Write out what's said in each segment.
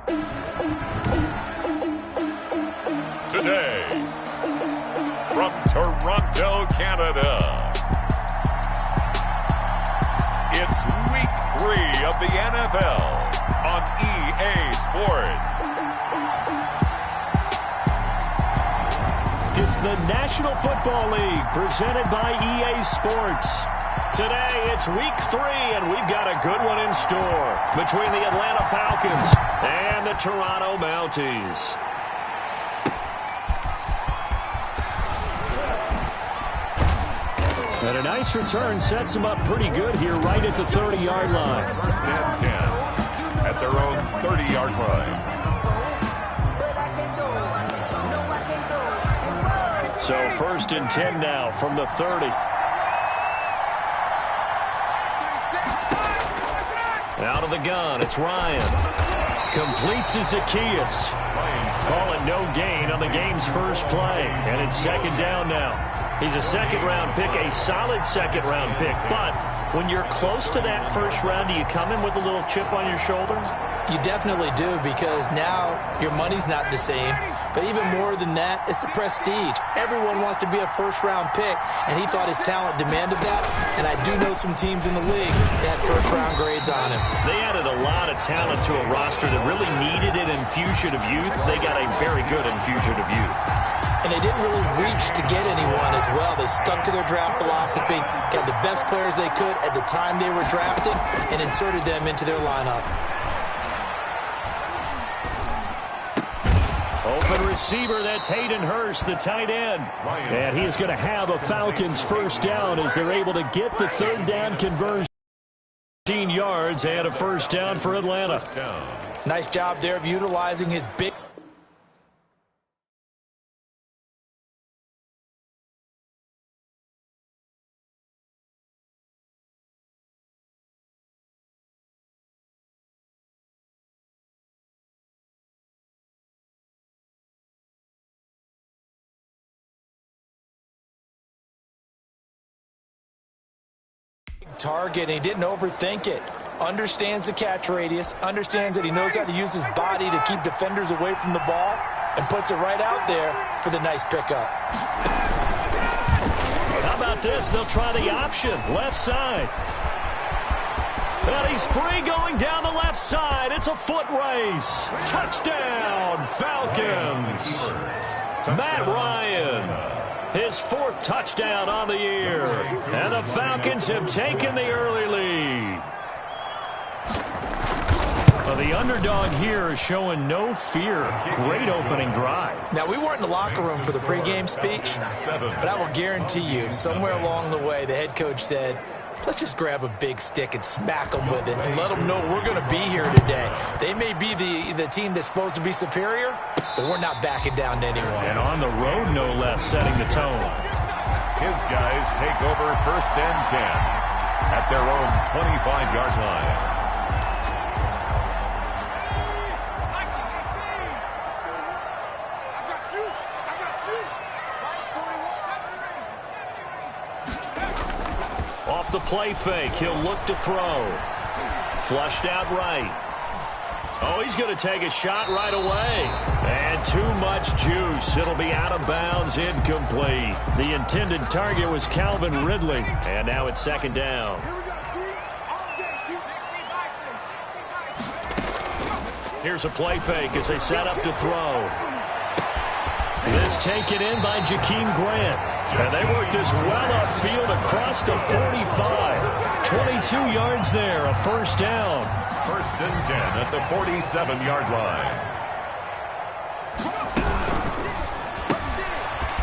Today, from Toronto, Canada, it's Week 3 of the NFL on EA Sports. It's the National Football League presented by EA Sports. Today, it's Week 3, and we've got a good one in store between the Atlanta Falcons and the Toronto Mounties. And a nice return sets them up pretty good here right at the 30-yard line. First and 10 at their own 30-yard line. So first and 10 now from the 30. Out of the gun, it's Ryan. Complete to Zacchaeus. Call it no gain on the game's first play. And it's second down now. He's a second-round pick, a solid second-round pick. But when you're close to that first round, do you come in with a little chip on your shoulder? You definitely do, because now your money's not the same. But even more than that, it's the prestige. Everyone wants to be a first-round pick, and he thought his talent demanded that. And I do know some teams in the league that had first-round grades on him. They added a lot of talent to a roster that really needed an infusion of youth. They got a very good infusion of youth. And they didn't really reach to get anyone as well. They stuck to their draft philosophy, got the best players they could at the time they were drafted, and inserted them into their lineup. Open receiver, that's Hayden Hurst, the tight end. And he is going to have a Falcons first down as they're able to get the third down conversion. 15 yards and a first down for Atlanta. Nice job there of utilizing his big... target, and he didn't overthink it. Understands the catch radius, understands that he knows how to use his body to keep defenders away from the ball, and puts it right out there for the nice pickup. How about this? They'll try the option, left side. And he's free going down the left side. It's a foot race. Touchdown, Falcons. Matt Ryan. His fourth touchdown on the year. And the Falcons have taken the early lead. Well, the underdog here is showing no fear. Great opening drive. Now, we weren't in the locker room for the pregame speech, but I will guarantee you, somewhere along the way, the head coach said, let's just grab a big stick and smack them with it and let them know we're going to be here today. They may be the team that's supposed to be superior, but we're not backing down to anyone. And on the road, no less, setting the tone. His guys take over first and 10 at their own 25-yard line. Off the play fake, he'll look to throw. Flushed out right. Oh, he's going to take a shot right away. And too much juice. It'll be out of bounds, incomplete. The intended target was Calvin Ridley. And now it's second down. Here's a play fake as they set up to throw. This taken in by Jakeem Grant. And they work this well upfield across the 45. 22 yards there, a first down. First and 10 at the 47-yard line.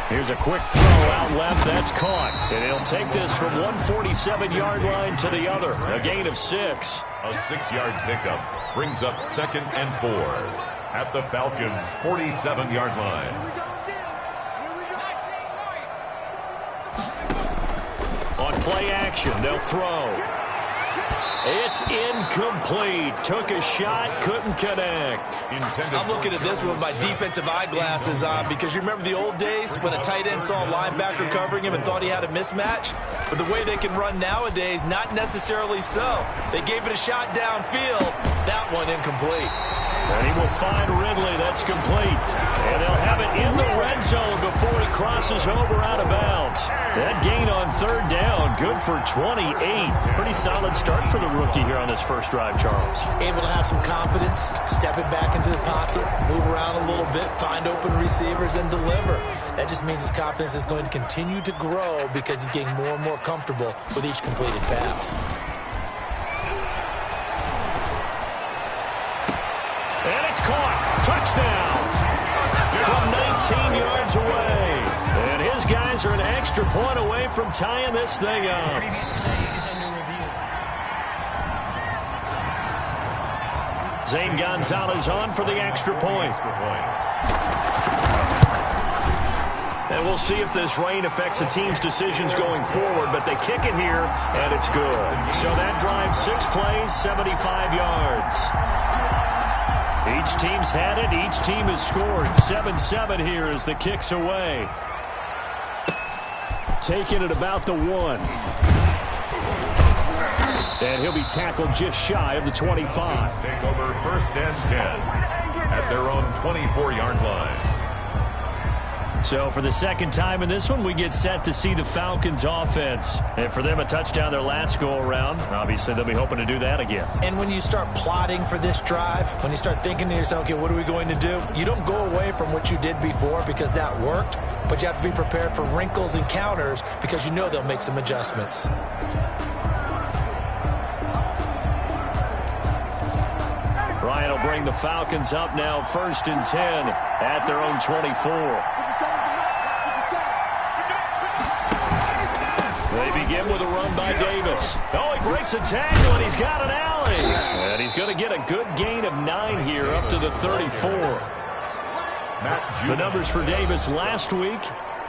Here's a quick throw out left. That's caught. And he'll take this from one 47-yard line to the other. A gain of 6. A 6-yard pickup brings up second and 4 at the Falcons' 47-yard line. On play action, they'll throw. It's incomplete. Took a shot, couldn't connect. I'm looking at this with my defensive eyeglasses on, because you remember the old days when a tight end saw a linebacker covering him and thought he had a mismatch? But the way they can run nowadays, not necessarily so. They gave it a shot downfield. That one incomplete. And he will find Ridley. That's complete. And they'll have it in the red zone before he crosses over out of bounds. That gain on third down, good for 28. Pretty solid start for the rookie here on this first drive, Charles. Able to have some confidence, step it back into the pocket, move around a little bit, find open receivers, and deliver. That just means his confidence is going to continue to grow because he's getting more and more comfortable with each completed pass. And it's caught. Touchdown. From 19 yards away. And his guys are an extra point away from tying this thing up. Previous play is under review. Zane Gonzalez on for the extra point. And we'll see if this rain affects the team's decisions going forward, but they kick it here, and it's good. So that drives 6 plays, 75 yards. Each team's had it. Each team has scored. 7-7 here as the kick's away. Taking it about the 1. And he'll be tackled just shy of the 25. Take over first and 10 at their own 24-yard line. So for the second time in this one, we get set to see the Falcons offense. And for them, a touchdown their last go-around. Obviously, they'll be hoping to do that again. And when you start plotting for this drive, when you start thinking to yourself, okay, what are we going to do? You don't go away from what you did before because that worked, but you have to be prepared for wrinkles and counters because you know they'll make some adjustments. Ryan will bring the Falcons up now, 1st and 10 at their own 24. They begin with a run by Davis. Oh, he breaks a tackle, and he's got an alley. And he's going to get a good gain of 9 here up to the 34. The numbers for Davis last week,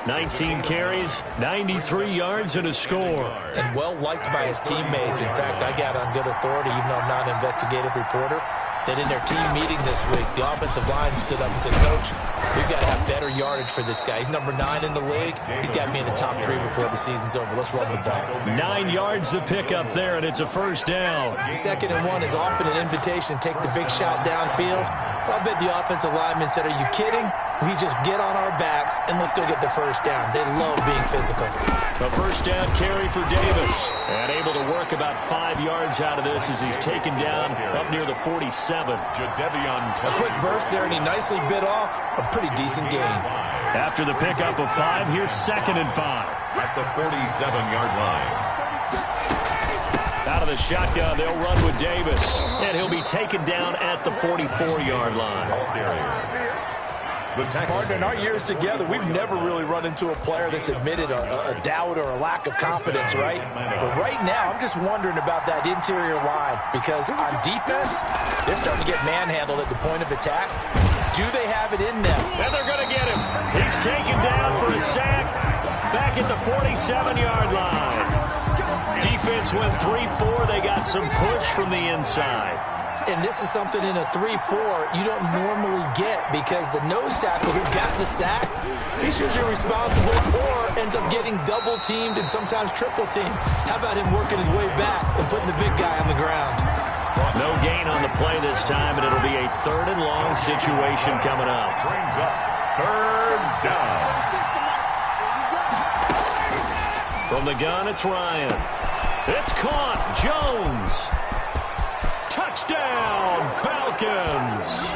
19 carries, 93 yards, and a score. And well liked by his teammates. In fact, I got on good authority, even though I'm not an investigative reporter, that in their team meeting this week, the offensive line stood up and said, Coach, we've got to have better yardage for this guy. He's number 9 in the league. He's got to be in the top 3 before the season's over. Let's run the ball. 9 yards to pick up there, and it's a first down. 2nd and 1 is often an invitation to take the big shot downfield. I bet the offensive lineman said, are you kidding? We just get on our backs, and let's go get the first down. They love being physical. A first down carry for Davis. And able to work about 5 yards out of this as he's taken down up near the 47. A quick burst there, and he nicely bit off a pretty decent gain. After the pickup of 5, here's 2nd and 5. At the 47-yard line. Out of the shotgun, they'll run with Davis. And he'll be taken down at the 44-yard line. Partner, in our years together, we've never really run into a player that's admitted a doubt or a lack of confidence, right? But right now, I'm just wondering about that interior line because on defense, they're starting to get manhandled at the point of attack. Do they have it in them? And they're going to get him. He's taken down for a sack back at the 47-yard line. Defense went 3-4. They got some push from the inside. And this is something in a 3-4 you don't normally get because the nose tackle who got the sack, he's usually responsible or ends up getting double-teamed and sometimes triple-teamed. How about him working his way back and putting the big guy on the ground? No gain on the play this time, and it'll be a 3rd and long situation coming up. Brings up 3rd down. From the gun, it's Ryan. It's caught. Jones. Touchdown, Falcons.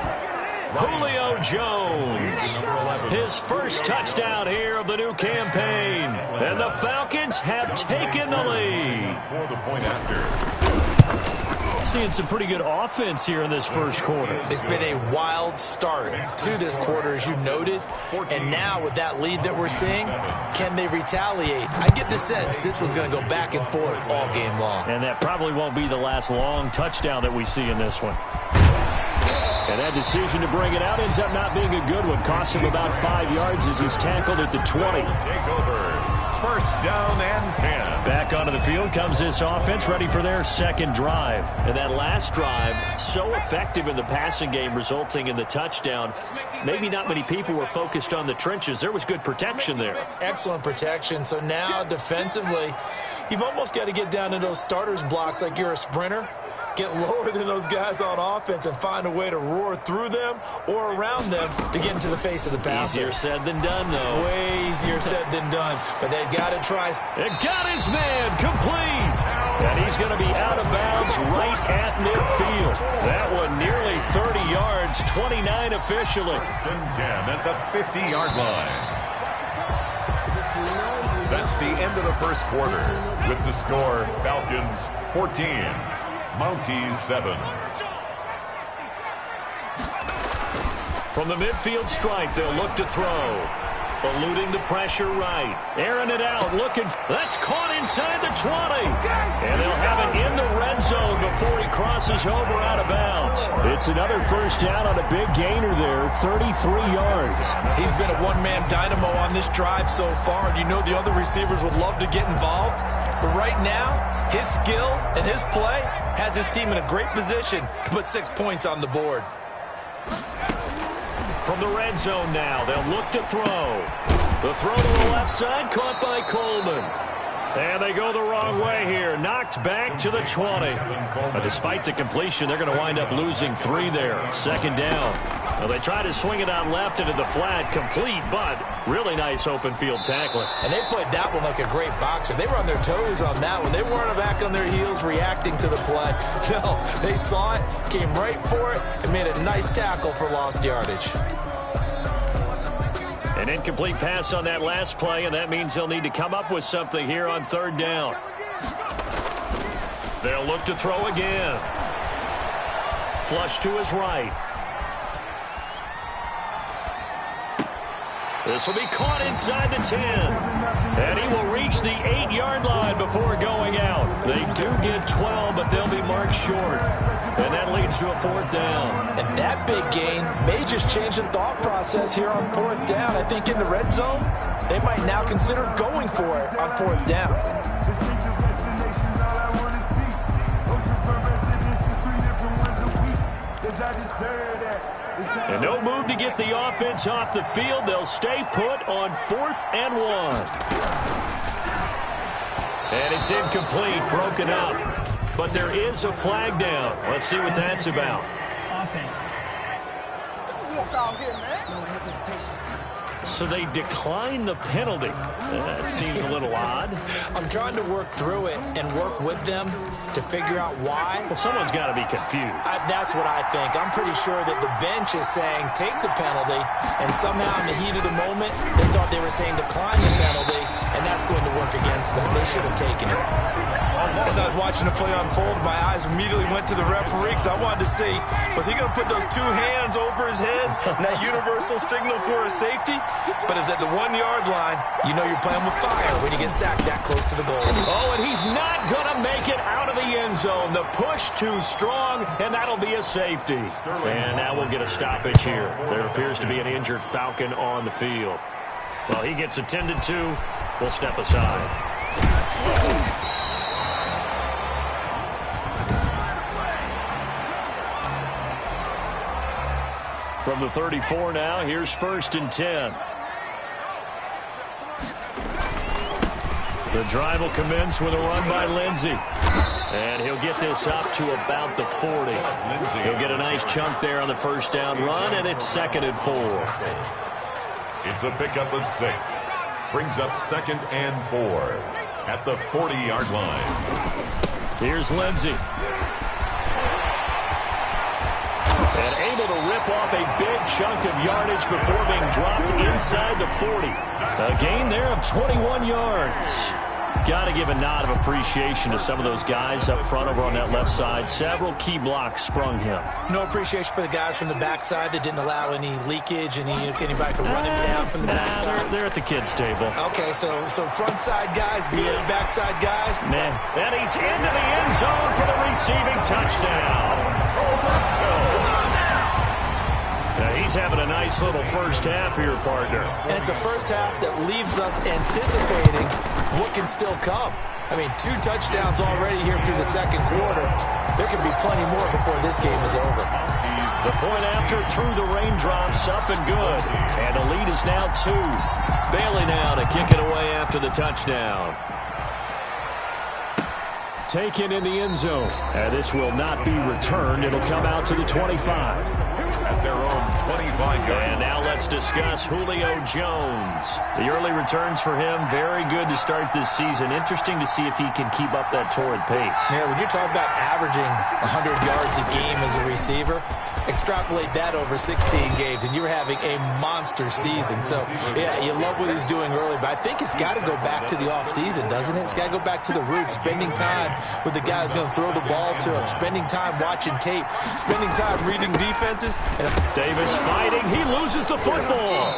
Julio Jones. His first touchdown here of the new campaign. And the Falcons have taken the lead. For the point after. Seeing some pretty good offense here in this first quarter. It's been a wild start to this quarter, as you noted. And now with that lead that we're seeing, can they retaliate? I get the sense this one's going to go back and forth all game long. And that probably won't be the last long touchdown that we see in this one. And that decision to bring it out ends up not being a good one. Costs him about 5 yards as he's tackled at the 20. Take over. First down and 10. Back onto the field comes this offense, ready for their second drive. And that last drive, so effective in the passing game, resulting in the touchdown. Maybe not many people were focused on the trenches. There was good protection there. Excellent protection. So now defensively, you've almost got to get down to those starters blocks like you're a sprinter. get lower than those guys on offense and find a way to roar through them or around them to get into the face of the passer. Easier said than done, though. Way easier said than done, but they've got to try. It got his man complete. And he's going to be out of bounds right at midfield. That one nearly 30 yards, 29 officially. 10 at the 50-yard line. That's the end of the first quarter. With the score, Falcons 14, Mounties 7. From the midfield stripe, they'll look to throw. Eluding the pressure right. Airing it out, looking. That's caught inside the 20. And they'll have it in the red zone before he crosses over out of bounds. It's another first down on a big gainer there, 33 yards. He's been a one-man dynamo on this drive so far, and you know the other receivers would love to get involved. But right now, his skill and his play has his team in a great position to put 6 points on the board. From the red zone now, they'll look to throw. The throw to the left side, caught by Coleman. And they go the wrong way here. Knocked back to the 20. But despite the completion, they're going to wind up losing 3 there. Second down. Well, they try to swing it out left into the flat. Complete, but really nice open field tackling. And they played that one like a great boxer. They were on their toes on that one. They weren't back on their heels reacting to the play. No, they saw it, came right for it, and made a nice tackle for lost yardage. An incomplete pass on that last play, and that means they'll need to come up with something here on third down. They'll look to throw again. Flush to his right. This will be caught inside the 10. And he will reach the 8-yard line before going out. They do get 12, but they'll be marked short. And that leads to a fourth down. And that big gain may just change the thought process here on fourth down. I think in the red zone, they might now consider going for it on fourth down. And no move to get the offense off the field. They'll stay put on 4th and 1. And it's incomplete, broken up. But there is a flag down. Let's see what that's about. Offense. No hesitation. So they decline the penalty. That seems a little odd. I'm trying to work through it and work with them to figure out why. Well, someone's got to be confused. That's what I think. I'm pretty sure that the bench is saying take the penalty, and somehow in the heat of the moment, they thought they were saying decline the penalty, and that's going to work against them. They should have taken it. As I was watching the play unfold, my eyes immediately went to the referee because I wanted to see, was he going to put those 2 hands over his head and that universal signal for a safety? But it's at the 1-yard line. You know you're playing with fire when you get sacked that close to the goal. Oh, and he's not going to make it out of the end zone. The push too strong, and that'll be a safety. And now we'll get a stoppage here. There appears to be an injured Falcon on the field. Well, he gets attended to. We'll step aside. From the 34 now, here's 1st and 10. The drive will commence with a run by Lindsey. And he'll get this up to about the 40. He'll get a nice chunk there on the first down run, and it's 2nd and 4. It's a pickup of 6. Brings up 2nd and 4 at the 40-yard line. Here's Lindsey. And able to rip off a big chunk of yardage before being dropped inside the 40. A gain there of 21 yards. Got to give a nod of appreciation to some of those guys up front over on that left side. Several key blocks sprung him. No appreciation for the guys from the backside that didn't allow any leakage, anybody could run him down from the backside. They're at the kids' table. Okay, so front side guys good, backside guys, man. And he's into the end zone for the receiving touchdown. Now he's having a nice little first half here, partner. And it's a first half that leaves us anticipating what can still come. I mean, 2 touchdowns already here through the second quarter. There could be plenty more before this game is over. The point after through the raindrops, up and good. And the lead is now 2. Bailey now to kick it away after the touchdown. taken in the end zone. And this will not be returned. It'll come out to the 25. At their own 25-yard. And now let's discuss Julio Jones. The early returns for him, very good to start this season. Interesting to see if he can keep up that torrid pace. Yeah, when you're talking about averaging 100 yards a game as a receiver, extrapolate that over 16 games, and you're having a monster season. So, yeah, you love what he's doing early, but I think it's got to go back to the offseason, doesn't it? It's got to go back to the roots, spending time with the guy who's going to throw the ball to him, spending time watching tape, spending time reading defenses. Davis fighting. He loses the football.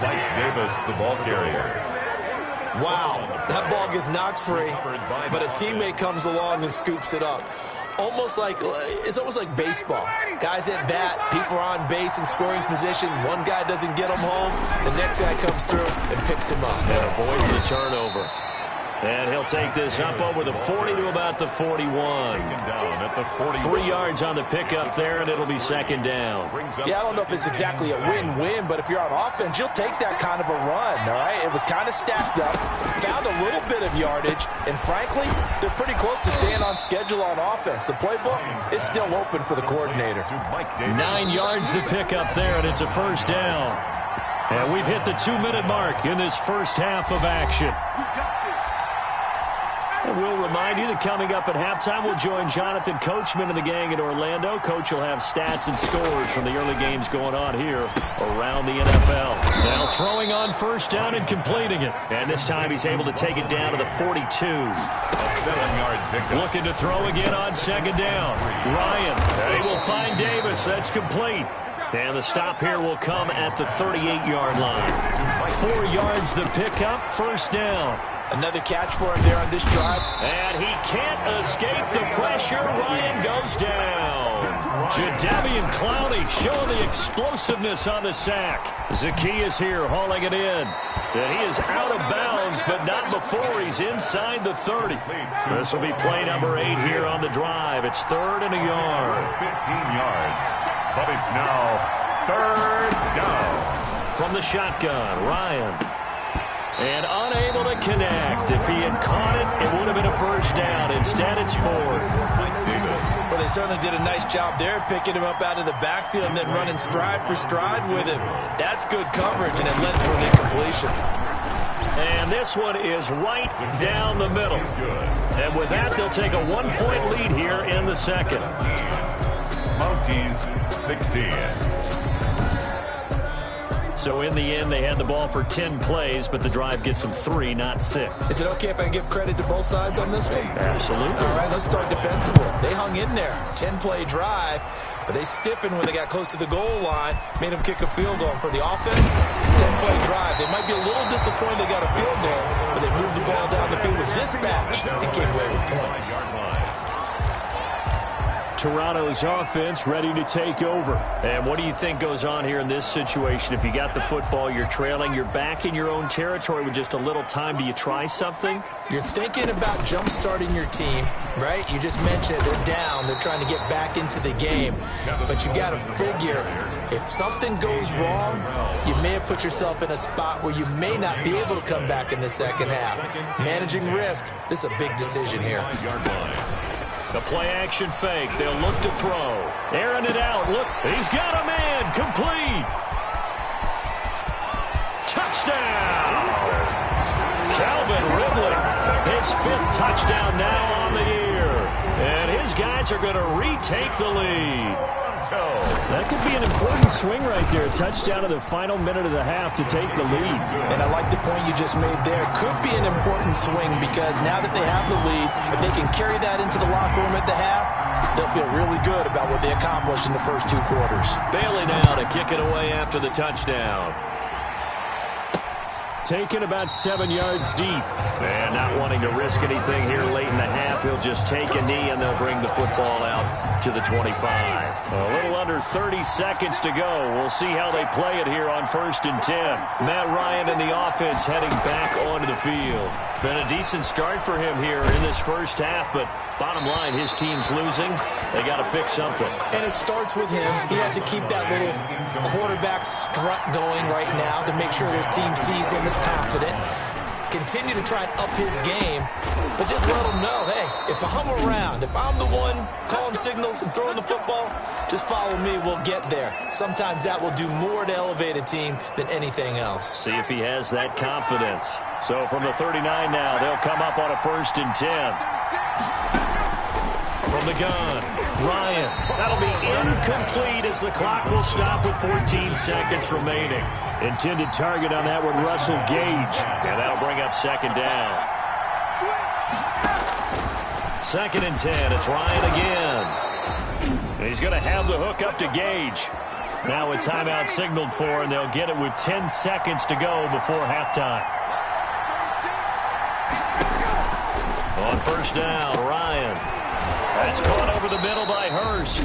Mike Davis, the ball carrier. Wow, that ball gets knocked free, but a teammate comes along and scoops it up. It's almost like baseball. Guys at bat, people are on base in scoring position. One guy doesn't get him home. The next guy comes through and picks him up. And avoids the turnover. And he'll take this up over the 40 to about the 41. Down at the 40. 3 yards on the pickup there, and it'll be second down. Yeah, I don't know if it's exactly a win-win, but if you're on offense, you'll take that kind of a run, all right? It was kind of stacked up, found a little bit of yardage, and frankly, they're pretty close to staying on schedule on offense. The playbook is still open for the coordinator. 9 yards to pick up there, and it's a first down. And we've hit the 2-minute mark in this first half of action. And we'll remind you that coming up at halftime, we'll join Jonathan Coachman and the gang in Orlando. Coach will have stats and scores from the early games going on here around the NFL. Now throwing on first down and completing it. And this time he's able to take it down to the 42. A 7-yard pickup. Looking to throw again on second down. Ryan, he will find Davis. That's complete. And the stop here will come at the 38-yard line. 4 yards the pickup, first down. Another catch for him there on this drive. And he can't escape the pressure. Ryan goes down. Jadeveon Clowney showing the explosiveness on the sack. Zacchaeus here hauling it in. And he is out of bounds, but not before he's inside the 30. This will be play number 8 here on the drive. It's 3rd and a yard. 15 yards. But it's now 3rd down. From the shotgun, Ryan. And unable to connect. If he had caught it, it would have been a first down. Instead, it's 4th. Well, they certainly did a nice job there, picking him up out of the backfield and then running stride for stride with him. That's good coverage, and it led to an incompletion. And this one is right down the middle. And with that, they'll take a 1-point lead here in the second. Mounties 16. So in the end, they had the ball for 10 plays, but the drive gets them 3, not 6. Is it okay if I give credit to both sides on this one? Absolutely. All right, let's start defensively. They hung in there. 10-play drive, but they stiffened when they got close to the goal line, made them kick a field goal. And for the offense, 10-play drive. They might be a little disappointed they got a field goal, but they moved the ball down the field with dispatch and came away with points. Toronto's offense ready to take over. And what do you think goes on here in this situation? If you got the football, you're trailing, you're back in your own territory with just a little time. Do you try something? You're thinking about jump-starting your team, right? You just mentioned it. They're down. They're trying to get back into the game. But you got to figure, if something goes wrong, you may have put yourself in a spot where you may not be able to come back in the second half. Managing risk, this is a big decision here. The play-action fake. They'll look to throw. Airing it out. Look, he's got a man. Complete. Touchdown. Calvin Ridley. His 5th touchdown now on the year. And his guys are going to retake the lead. That could be an important swing right there. Touchdown in the final minute of the half to take the lead. And I like the point you just made there. Could be an important swing because now that they have the lead, if they can carry that into the locker room at the half, they'll feel really good about what they accomplished in the first 2 quarters. Bailey now to kick it away after the touchdown. Taken about 7 yards deep. And not wanting to risk anything here late in the half, he'll just take a knee and they'll bring the football out to the 25. A little under 30 seconds to go. We'll see how they play it here on 1st and 10. Matt Ryan and the offense heading back onto the field. Been a decent start for him here in this first half, but bottom line, his team's losing. They got to fix something. And it starts with him. He has to keep that little quarterback strut going right now to make sure his team sees him as confident. continue to try and up his game, but just let him know, hey, if I'm around, if I'm the one calling signals and throwing the football, just follow me, we'll get there. Sometimes that will do more to elevate a team than anything else. See if he has that confidence. So from the 39 now, they'll come up on a 1st and 10. From the gun, Ryan. That'll be incomplete as the clock will stop with 14 seconds remaining. Intended target on that one, Russell Gage. And that'll bring up 2nd down. 2nd and 10. It's Ryan again. And he's going to have the hook up to Gage. Now a timeout signaled for, and they'll get it with 10 seconds to go before halftime. On 1st down, Ryan. That's caught over the middle by Hurst.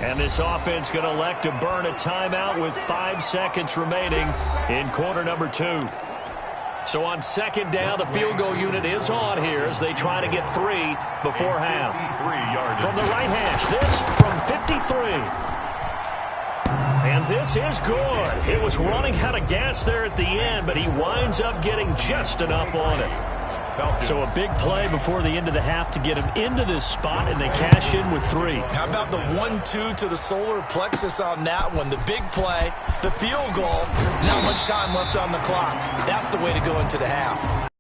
And this offense going to elect to burn a timeout with 5 seconds remaining in quarter number 2. So on 2nd down, the field goal unit is on here as they try to get 3 before half. From the right hash, this from 53. And this is good. It was running out of gas there at the end, but he winds up getting just enough on it. So a big play before the end of the half to get him into this spot, and they cash in with 3. How about the 1-2 to the solar plexus on that one? The big play, the field goal, not much time left on the clock. That's the way to go into the half.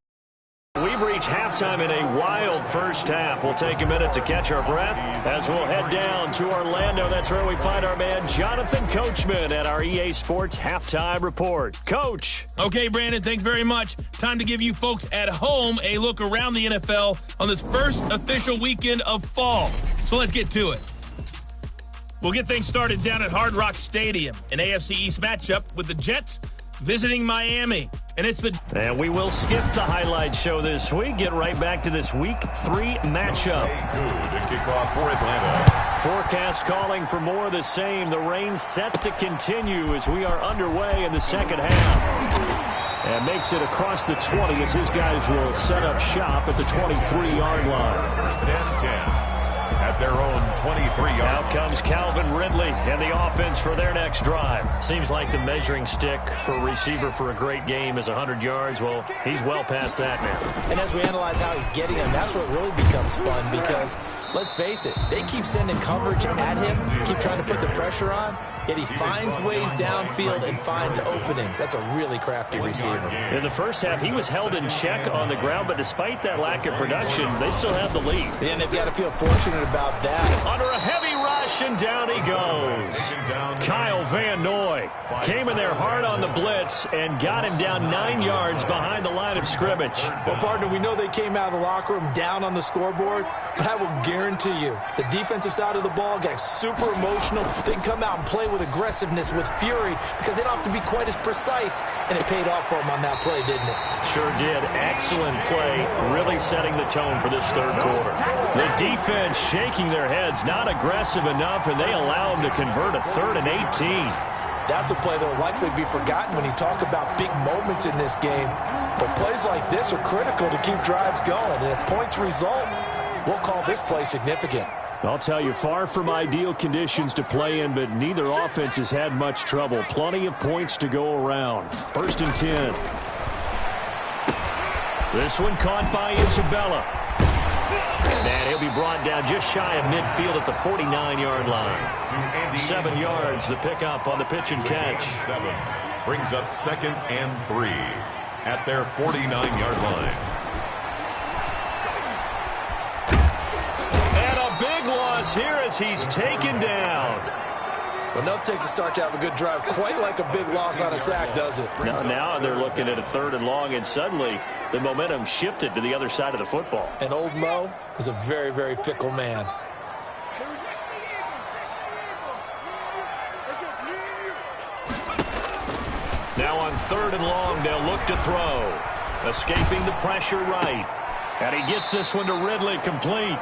We've reached halftime in a wild first half. We'll take a minute to catch our breath as we'll head down to Orlando. That's where we find our man Jonathan Coachman at our EA Sports Halftime Report. Coach. Okay, Brandon, thanks very much. Time to give you folks at home a look around the NFL on this first official weekend of fall. So let's get to it. We'll get things started down at Hard Rock Stadium, an AFC East matchup with the Jets visiting Miami. And we will skip the highlight show this week. Get right back to this Week 3 matchup. Good kickoff for Atlanta. Forecast calling for more of the same. The rain set to continue as we are underway in the second half. And makes it across the 20 as his guys will set up shop at the 23-yard line. 1st and 10. At their own 23-yard. Out comes Calvin Ridley and the offense for their next drive. Seems like the measuring stick for a receiver for a great game is 100 yards. Well, he's well past that now. And as we analyze how he's getting them, that's what really becomes fun because, let's face it, they keep sending coverage at him, keep trying to put the pressure on, yet he finds ways downfield and finds openings. That's a really crafty receiver. In the first half, he was held in check on the ground, but despite that lack of production, they still have the lead. And they've got to feel fortunate about that. Under a heavy rush, and down he goes. Kyle Van Noy came in there hard on the blitz and got him down 9 yards behind the line of scrimmage. Well, partner, we know they came out of the locker room down on the scoreboard, but I will guarantee you the defensive side of the ball got super emotional. They can come out and play with aggressiveness, with fury, because they don't have to be quite as precise, and it paid off for them on that play, didn't it? Sure did. Excellent play, really setting the tone for this third quarter. The defense shaking their heads, not aggressive enough, and they allow them to convert a 3rd and 18. That's a play that will likely be forgotten when you talk about big moments in this game. But plays like this are critical to keep drives going, and if points result, we'll call this play significant. I'll tell you, far from ideal conditions to play in, but neither offense has had much trouble. Plenty of points to go around. 1st and 10. This one caught by Isabella. And he'll be brought down just shy of midfield at the 49-yard line. 7 yards, the pickup on the pitch and catch. 7 brings up 2nd and 3 at their 49-yard line. And a big loss here as he's taken down. Well, enough takes a start to have a good drive, quite like a big loss on a sack, does it? Now they're looking at a 3rd and long, and suddenly the momentum shifted to the other side of the football. And old Mo is a very, very fickle man. Now on 3rd and long, they'll look to throw. Escaping the pressure right. And he gets this one to Ridley, complete.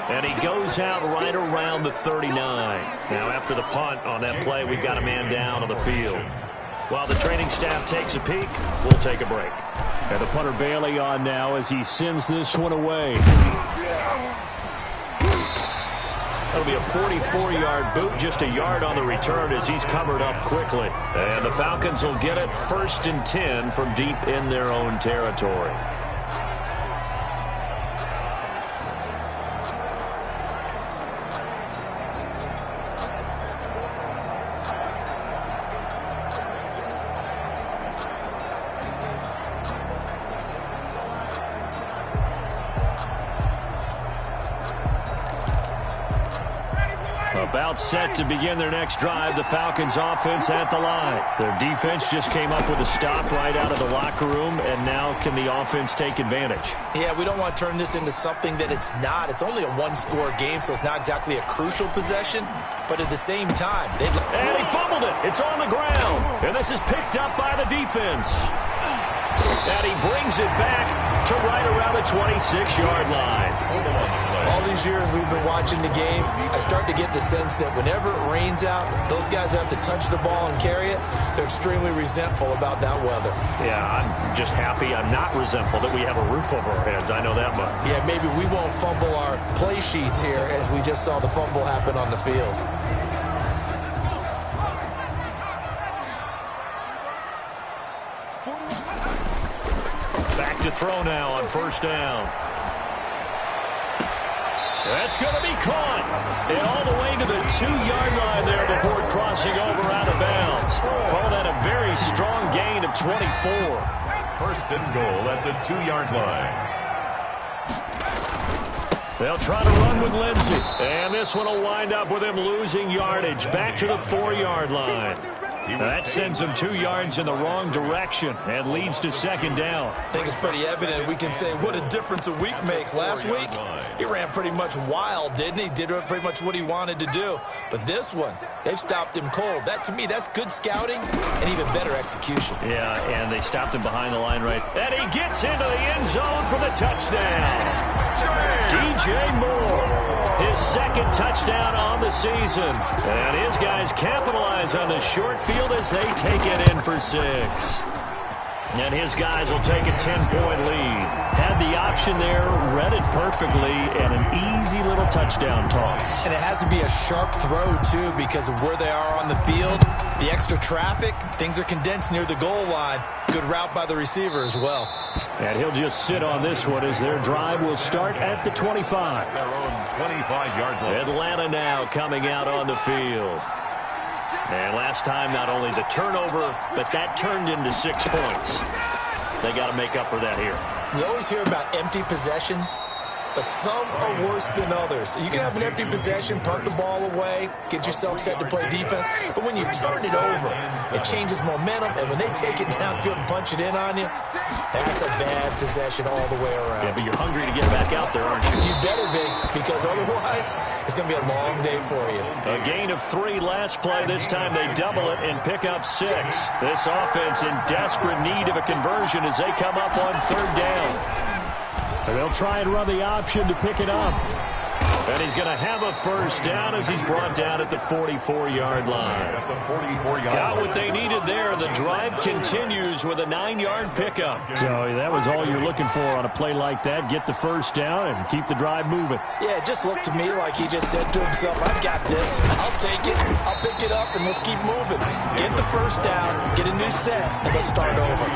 And he goes out right around the 39. Now after the punt on that play, we've got a man down on the field. While the training staff takes a peek, we'll take a break. And the punter Bailey on now as he sends this one away. That'll be a 44-yard boot, just a yard on the return as he's covered up quickly. And the Falcons will get it 1st and 10 from deep in their own territory. About set to begin their next drive, the Falcons offense at the line. Their defense just came up with a stop right out of the locker room, and now can the offense take advantage? Yeah, we don't want to turn this into something that it's not. It's only a one-score game, so it's not exactly a crucial possession, but at the same time, and he fumbled it. It's on the ground, and this is picked up by the defense. And he brings it back to right around the 26-yard line. All these years we've been watching the game, I start to get the sense that whenever it rains out, those guys who have to touch the ball and carry it, they're extremely resentful about that weather. Yeah, I'm just happy I'm not resentful that we have a roof over our heads. I know that much. Yeah, maybe we won't fumble our play sheets here as we just saw the fumble happen on the field. Back to throw now on 1st down. That's going to be caught. And all the way to the 2-yard line there before crossing over out of bounds. Call that a very strong gain of 24. 1st and goal at the 2-yard line. They'll try to run with Lindsey. And this one will wind up with him losing yardage. Back to the 4-yard line. That sends him 2 yards in the wrong direction and leads to 2nd down. I think it's pretty evident. We can say what a difference a week makes. Last week, he ran pretty much wild, didn't he? Did pretty much what he wanted to do. But this one, they've stopped him cold. That, to me, that's good scouting and even better execution. Yeah, and they stopped him behind the line right. And he gets into the end zone for the touchdown. DJ Moore, his 2nd touchdown on the season. And his guys capitalize on the short field as they take it in for 6. And his guys will take a 10-point lead. Had the option there, read it perfectly, and an easy little touchdown toss. And it has to be a sharp throw, too, because of where they are on the field. The extra traffic, things are condensed near the goal line. Good route by the receiver as well. And he'll just sit on this one as their drive will start at the 25. Their own 25-yard line. Atlanta now coming out on the field. And last time, not only the turnover, but that turned into 6 points. They got to make up for that here. You always hear about empty possessions, but some are worse than others. You can have an empty possession, punt the ball away, get yourself set to play defense, but when you turn it over, it changes momentum, and when they take it downfield and punch it in on you, that's a bad possession all the way around. Yeah, but you're hungry to get back out there, aren't you? You better be, because otherwise, it's going to be a long day for you. A gain of 3 last play. This time they double it and pick up 6. This offense in desperate need of a conversion as they come up on 3rd down. And they'll try and run the option to pick it up. And he's going to have a 1st down as he's brought down at the 44-yard line. Got what they needed there. The drive continues with a 9-yard pickup. So that was all you're looking for on a play like that. Get the 1st down and keep the drive moving. Yeah, it just looked to me like he just said to himself, I've got this. I'll take it. I'll pick it up, and let's keep moving. Get the 1st down, get a new set, and let's start over.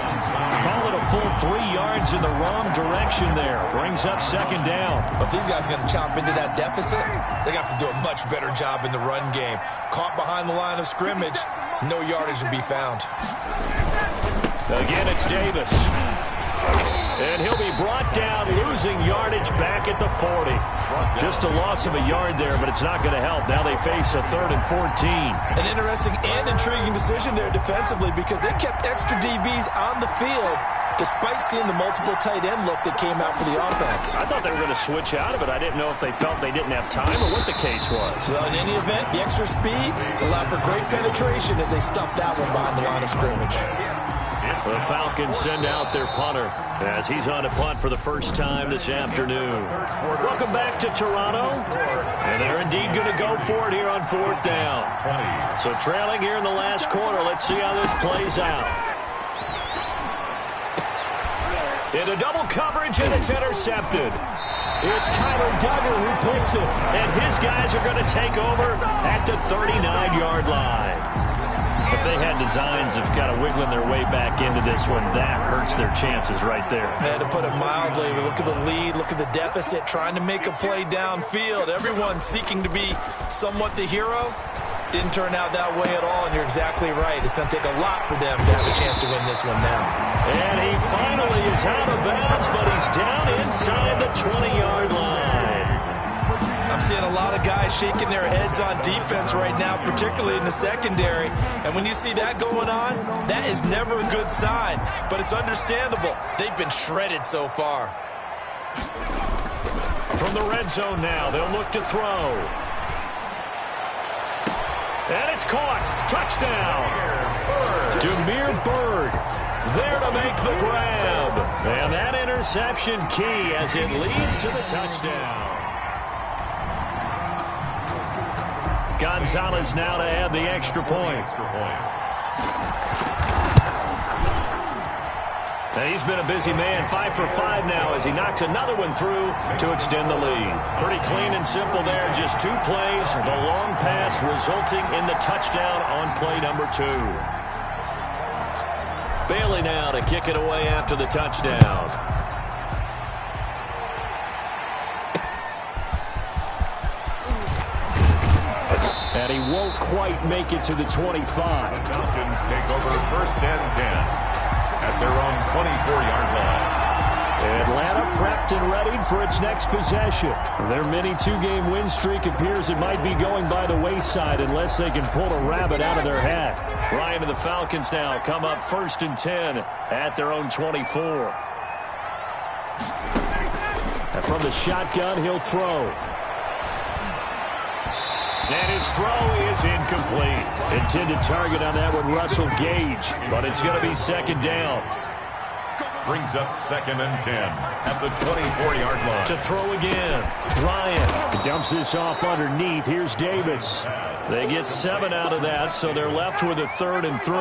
Call it a full 3 yards in the wrong direction there. Brings up 2nd down. But these guys are going to chomp into that deficit. They got to do a much better job in the run game. Caught behind the line of scrimmage, no yardage will be found. Again, it's Davis. And he'll be brought down, losing yardage back at the 40. Just a loss of a yard there, but it's not going to help. Now they face a 3rd and 14. An interesting and intriguing decision there defensively because they kept extra DBs on the field despite seeing the multiple tight end look that came out for the offense. I thought they were going to switch out of it. I didn't know if they felt they didn't have time or what the case was. Well, in any event, the extra speed allowed for great penetration as they stuffed that one behind the line of scrimmage. The Falcons send out their punter as he's on a punt for the first time this afternoon. Welcome back to Toronto. And they're indeed going to go for it here on 4th down. So trailing here in the last quarter. Let's see how this plays out. Into double coverage, and it's intercepted. It's Kyler Duggar who picks it, and his guys are going to take over at the 39-yard line. If they had designs of kind of wiggling their way back into this one, that hurts their chances right there. Yeah, to put it mildly, look at the lead, look at the deficit, trying to make a play downfield. Everyone seeking to be somewhat the hero. Didn't turn out that way at all, and you're exactly right. It's going to take a lot for them to have a chance to win this one now. And he finally is out of bounds, but he's down inside the 20-yard line. I'm seeing a lot of guys shaking their heads on defense right now, particularly in the secondary. And when you see that going on, that is never a good sign. But it's understandable. They've been shredded so far. From the red zone now, they'll look to throw. And it's caught. Touchdown. Demir Bird there to make the grab. And that interception key as it leads to the touchdown. Gonzalez now to add the extra point. And he's been a busy man, 5 for 5 now as he knocks another one through to extend the lead. Pretty clean and simple there, just 2 plays. The long pass resulting in the touchdown on play number 2. Bailey now to kick it away after the touchdown. And he won't quite make it to the 25. The Falcons take over 1st and 10 at their own 24-yard line. Atlanta prepped and ready for its next possession. Their mini 2-game win streak appears it might be going by the wayside unless they can pull a rabbit out of their hat. Ryan and the Falcons now come up 1st and 10 at their own 24. And from the shotgun, he'll throw. And his throw is incomplete. Intended target on that one, Russell Gage. But it's going to be 2nd down. Brings up 2nd and 10 at the 24-yard line. To throw again. Ryan dumps this off underneath. Here's Davis. They get 7 out of that, so they're left with a 3rd and 3.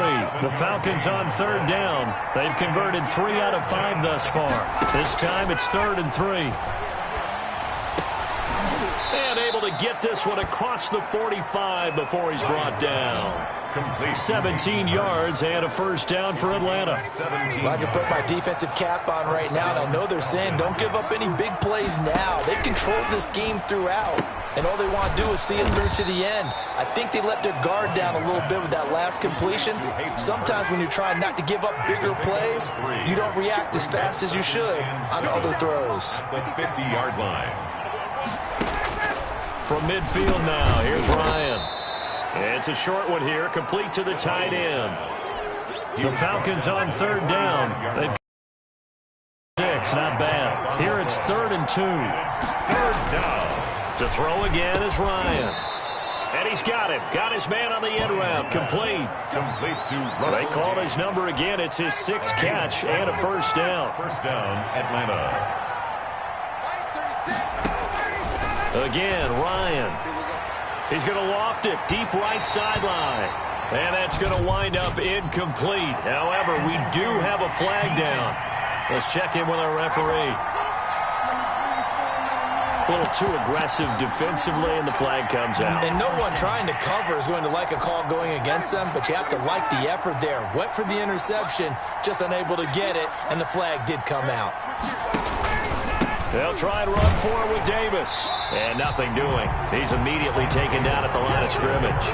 The Falcons on 3rd down. They've converted 3 out of 5 thus far. This time it's 3rd and 3. And able to get this one across the 45 before he's brought down. Complete. 17 yards and a 1st down for Atlanta. If I can put my defensive cap on right now, and I know they're saying don't give up any big plays now. They've controlled this game throughout, and all they want to do is see it through to the end. I think they let their guard down a little bit with that last completion. Sometimes when you're trying not to give up bigger plays, you don't react as fast as you should on other throws. The 50-yard line. From midfield now, here's Ryan. It's a short one here, complete to the tight end. The Falcons on 3rd down. They've got 6, not bad. Here it's 3rd and 2. 3rd down. To throw again is Ryan. And he's got him. Got his man on the end route. Complete. Complete to Russell. They called his number again. It's his 6th catch and a 1st down. 1st down, Atlanta. Again, Ryan. He's going to loft it deep right sideline. And that's going to wind up incomplete. However, we do have a flag down. Let's check in with our referee. A little too aggressive defensively, and the flag comes out. And no one trying to cover is going to like a call going against them, but you have to like the effort there. Went for the interception, just unable to get it, and the flag did come out. They'll try and run for it with Davis. And nothing doing. He's immediately taken down at the line of scrimmage.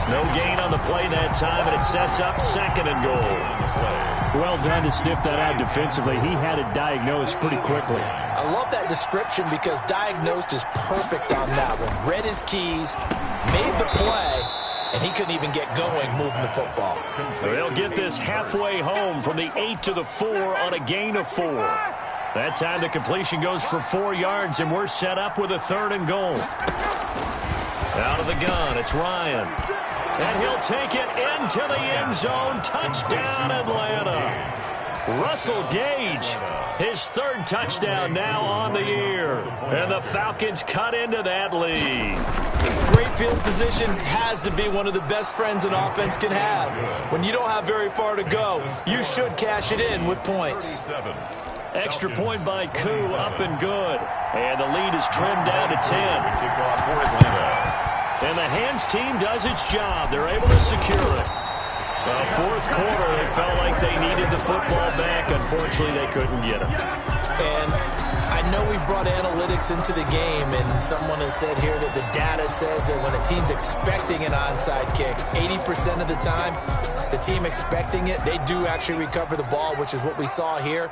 No gain on the play that time, and it sets up 2nd and goal. Well done to sniff that out defensively. He had it diagnosed pretty quickly. I love that description because diagnosed is perfect on that one. Read his keys, made the play, and he couldn't even get going moving the football. They'll get this halfway home from the 8 to the 4 on a gain of 4. That time the completion goes for 4 yards, and we're set up with a 3rd and goal. Out of the gun, it's Ryan. And he'll take it into the end zone. Touchdown, Atlanta. Russell Gage, his 3rd touchdown now on the year. And the Falcons cut into that lead. Great field position has to be one of the best friends an offense can have. When you don't have very far to go, you should cash it in with points. Extra point by Koo, up and good. And the lead is trimmed down to 10. Kickoff for Atlanta. And the hands team does its job. They're able to secure it. Fourth quarter, they felt like they needed the football back. Unfortunately, they couldn't get it. And I know we brought analytics into the game, and someone has said here that the data says that when a team's expecting an onside kick, 80% of the time, the team expecting it, they do actually recover the ball, which is what we saw here.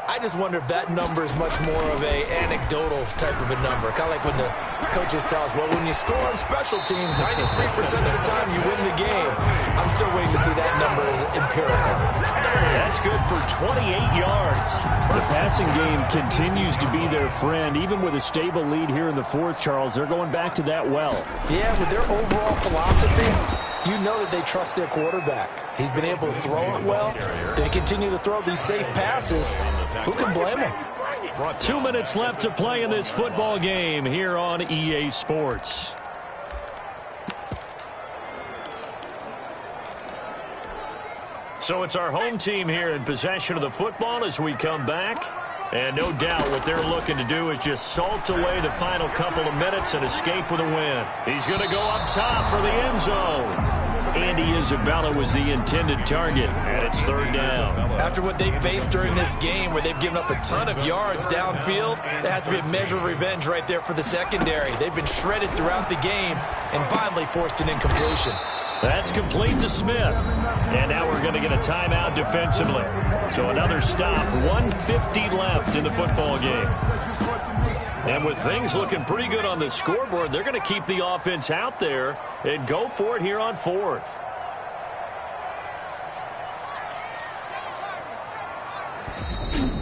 I just wonder if that number is much more of a anecdotal type of a number. Kind of like when the coaches tell us, well, when you score on special teams, 93% of the time you win the game. I'm still waiting to see that number as empirical. That's good for 28 yards. The passing game continues to be their friend. Even with a stable lead here in the fourth, Charles, they're going back to that well. Yeah, with their overall philosophy, you know that they trust their quarterback. He's been able to throw it well. They continue to throw these safe passes. Who can blame them? 2 minutes left to play in this football game here on EA Sports. So it's our home team here in possession of the football as we come back. And no doubt what they're looking to do is just salt away the final couple of minutes and escape with a win. He's going to go up top for the end zone. Andy Isabella was the intended target, and it's third down. After what they've faced during this game where they've given up a ton of yards downfield, there has to be a measure of revenge right there for the secondary. They've been shredded throughout the game and finally forced an incompletion. That's complete to Smith. And now we're going to get a timeout defensively. So another stop, 1:50 left in the football game. And with things looking pretty good on the scoreboard, they're going to keep the offense out there and go for it here on fourth.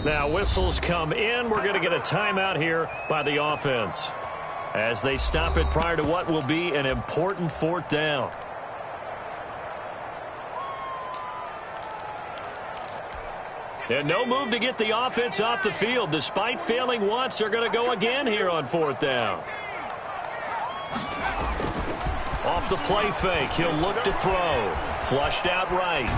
Now whistles come in. We're going to get a timeout here by the offense as they stop it prior to what will be an important fourth down. And no move to get the offense off the field. Despite failing once, they're going to go again here on fourth down. Off the play fake, he'll look to throw. Flushed out right.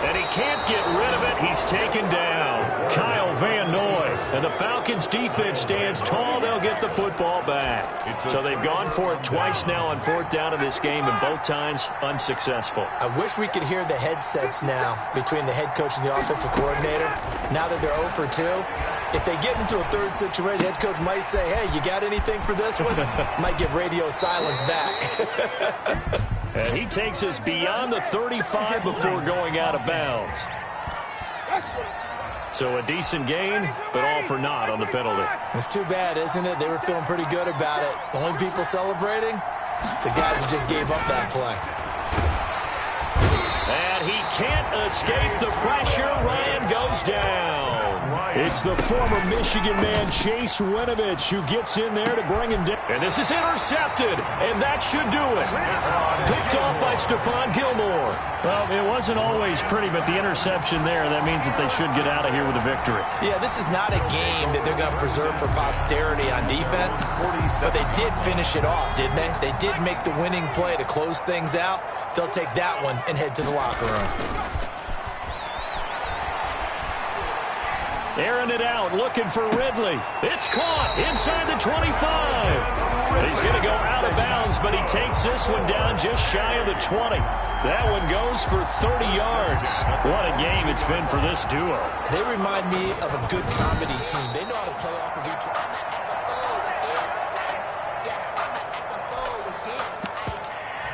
And he can't get rid of it. He's taken down. Kyle Van Noy. And the Falcons defense stands tall. They'll get the football back. So they've gone for it twice now on fourth down in this game, and both times unsuccessful. I wish we could hear the headsets now between the head coach and the offensive coordinator. Now that they're 0 for 2, if they get into a third situation, head coach might say, hey, you got anything for this one? Might get radio silence back. And he takes us beyond the 35 before going out of bounds. So a decent gain, but all for naught on the penalty. It's too bad, isn't it? They were feeling pretty good about it. The only people celebrating, the guys who just gave up that play. And he can't escape the pressure. Ryan goes down. It's the former Michigan man, Chase Winovich, who gets in there to bring him down. And this is intercepted, and that should do it. Picked off by Stephon Gilmore. Well, it wasn't always pretty, but the interception there, that means that they should get out of here with a victory. Yeah, this is not a game that they're going to preserve for posterity on defense, but they did finish it off, didn't they? They did make the winning play to close things out. They'll take that one and head to the locker room. Airing it out, looking for Ridley. It's caught inside the 25. He's going to go out of bounds, but he takes this one down just shy of the 20. That one goes for 30 yards. What a game it's been for this duo. They remind me of a good comedy team. They know how to play off of each other.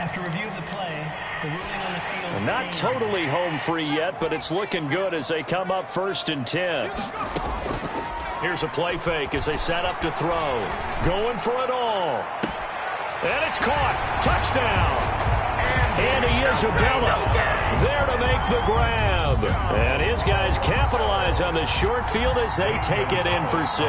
After review of the play, the ruling on the field And not stands. totally home free yet, but it's looking good as they come up 1st and 10. Here's a play fake as they set up to throw. Going for it all. And it's caught. Touchdown. Andy Isabella there to make the grab. And his guys capitalize on the short field as they take it in for 6.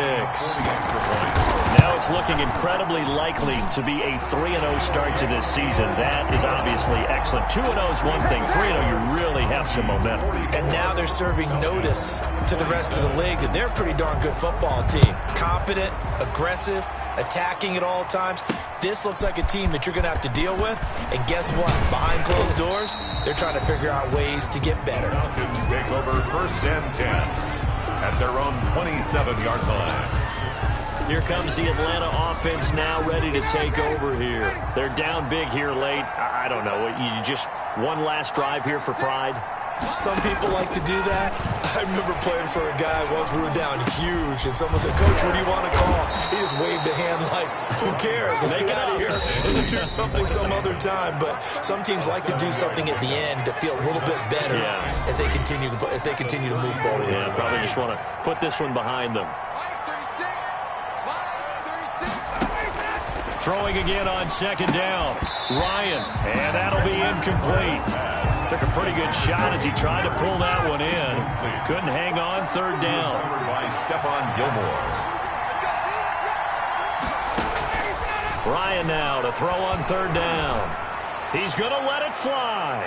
Now it's looking incredibly likely to be a 3-0 start to this season. That is obviously excellent. 2-0 is one thing. 3-0, you really have some momentum. And now they're serving notice to the rest of the league that they're a pretty darn good football team. Confident, aggressive, attacking at all times. This looks like a team that you're going to have to deal with. And guess what? Behind closed doors, they're trying to figure out ways to get better. Falcons take over 1st and 10. at their own 27-yard line. Here comes the Atlanta offense now ready to take over here. They're down big here late. I don't know. You just one last drive here for pride? Some people like to do that. I remember playing for a guy once. We were down huge, and someone said, "Coach, what do you want to call?" He just waved a hand like, "Who cares? Let's get out of here and do something some other time." But some teams like to do something at the end to feel a little bit better as they continue to move forward. Yeah, probably just want to put this one behind them. Throwing again on second down. Ryan, and that'll be incomplete. Took a pretty good shot as he tried to pull that one in. Couldn't hang on, third down. By Stephon Gilmore. Ryan now to throw on third down. He's going to let it fly.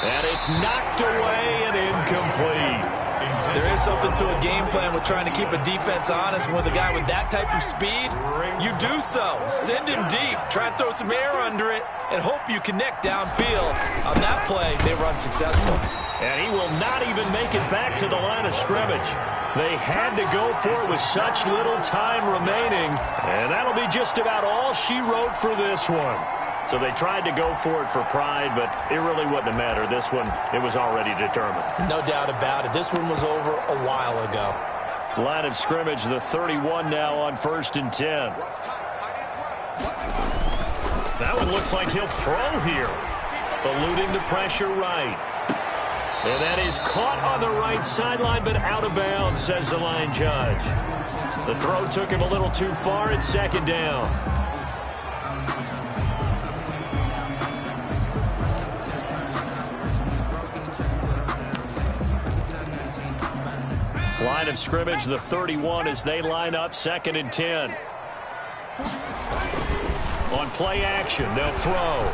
And it's knocked away and incomplete. There is something to a game plan with trying to keep a defense honest. With a guy with that type of speed, you do so. Send him deep. Try and throw some air under it and hope you connect downfield. On that play, they were unsuccessful. And he will not even make it back to the line of scrimmage. They had to go for it with such little time remaining. And that'll be just about all she wrote for this one. So they tried to go for it for pride, but it really wouldn't have mattered. This one, it was already determined. No doubt about it. This one was over a while ago. Line of scrimmage, the 31 now on 1st and 10. That one looks like he'll throw here. Eluding the pressure right. And that is caught on the right sideline, but out of bounds, says the line judge. The throw took him a little too far at second down. Line of scrimmage, the 31 as they line up 2nd and 10. On play action, they'll throw.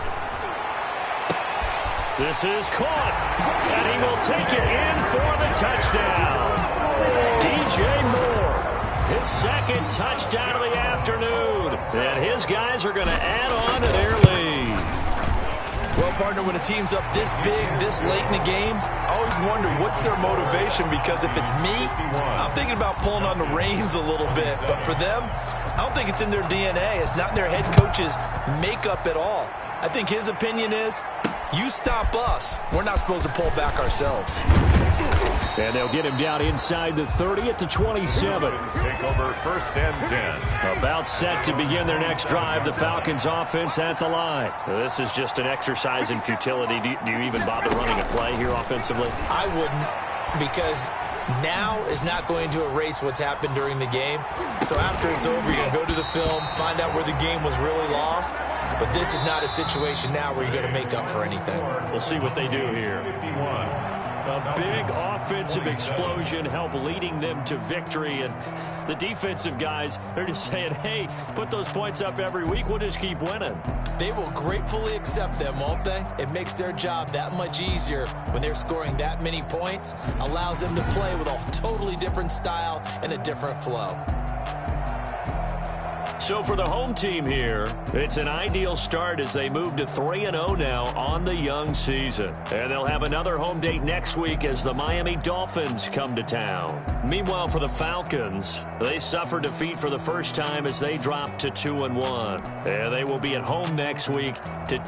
This is caught, and he will take it in for the touchdown. DJ Moore, his 2nd touchdown of the afternoon, and his guys are going to add on to their lead. Well, partner, when a team's up this big, this late in the game, I always wonder what's their motivation, because if it's me, I'm thinking about pulling on the reins a little bit. But for them, I don't think it's in their DNA. It's not in their head coach's makeup at all. I think his opinion is, you stop us, we're not supposed to pull back ourselves. And they'll get him down inside the 30 at the 27. Take over 1st and 10. About set to begin their next drive, the Falcons offense at the line. This is just an exercise in futility. Do you even bother running a play here offensively? I wouldn't, because now is not going to erase what's happened during the game. So after it's over, you're going to go to the film, find out where the game was really lost. But this is not a situation now where you're going to make up for anything. We'll see what they do here. 51. A big offensive explosion help leading them to victory. And the defensive guys, they're just saying, hey, put those points up every week. We'll just keep winning. They will gratefully accept them, won't they? It makes their job that much easier when they're scoring that many points. Allows them to play with a totally different style and a different flow. So for the home team here, it's an ideal start as they move to 3-0 now on the young season. And they'll have another home date next week as the Miami Dolphins come to town. Meanwhile, for the Falcons, they suffered defeat for the first time as they dropped to 2-1. And they will be at home next week to